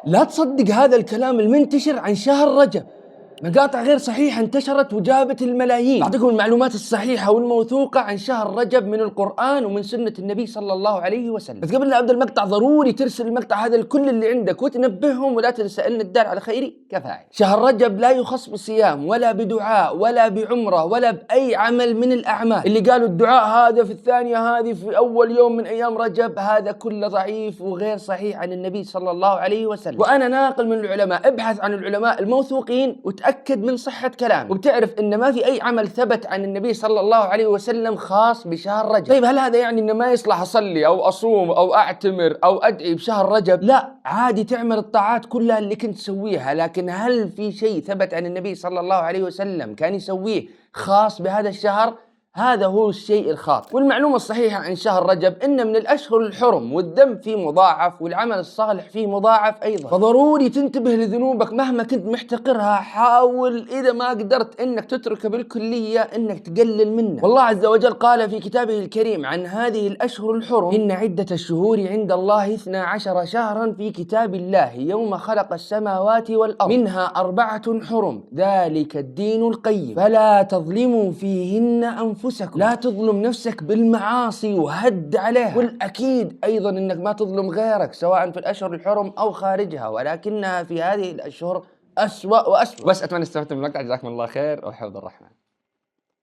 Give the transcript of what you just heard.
لا تصدق هذا الكلام المنتشر عن شهر رجب، مقاطع غير صحيحة انتشرت وجابت الملايين. أعطيكم المعلومات الصحيحة والموثوقة عن شهر رجب من القرآن ومن سنة النبي صلى الله عليه وسلم. بس قبل لا أبدأ المقطع ضروري ترسل المقطع هذا لكل اللي عندك وتنبههم، ولا تنسى أن الدال على خيري كفاعل. شهر رجب لا يخص بصيام ولا بدعاء ولا بعمرة ولا بأي عمل من الأعمال. اللي قالوا الدعاء هذا في الثانية هذه في أول يوم من أيام رجب، هذا كله ضعيف وغير صحيح عن النبي صلى الله عليه وسلم. وأنا ناقل من العلماء، ابحث عن العلماء الموثوقين وتأكد من صحة كلامه، وبتعرف ان ما في اي عمل ثبت عن النبي صلى الله عليه وسلم خاص بشهر رجب. طيب هل هذا يعني انه ما يصلح اصلي او اصوم او اعتمر او ادعي بشهر رجب؟ لا، عادي تعمل الطاعات كلها اللي كنت تسويها، لكن هل في شيء ثبت عن النبي صلى الله عليه وسلم كان يسويه خاص بهذا الشهر؟ هذا هو الشيء الخاطئ. والمعلومة الصحيحة عن شهر رجب إن من الأشهر الحرم، والذنب فيه مضاعف والعمل الصالح فيه مضاعف أيضا، فضروري تنتبه لذنوبك مهما كنت محتقرها. حاول إذا ما قدرت إنك تتركها بالكلية إنك تقلل منها. والله عز وجل قال في كتابه الكريم عن هذه الأشهر الحرم: إن عدة الشهور عند الله 12 شهرا في كتاب الله يوم خلق السماوات والأرض منها 4 حرم ذلك الدين القيم فلا تظلموا فيهن أنفسكم. لا تظلم نفسك بالمعاصي وهد عليها، والأكيد أيضا أنك ما تظلم غيرك سواء في الأشهر الحرم أو خارجها، ولكنها في هذه الأشهر أسوأ وأسوأ. بس أتمنى استفدتم من المقطع، جزاكم الله خير وحفظ الرحمن.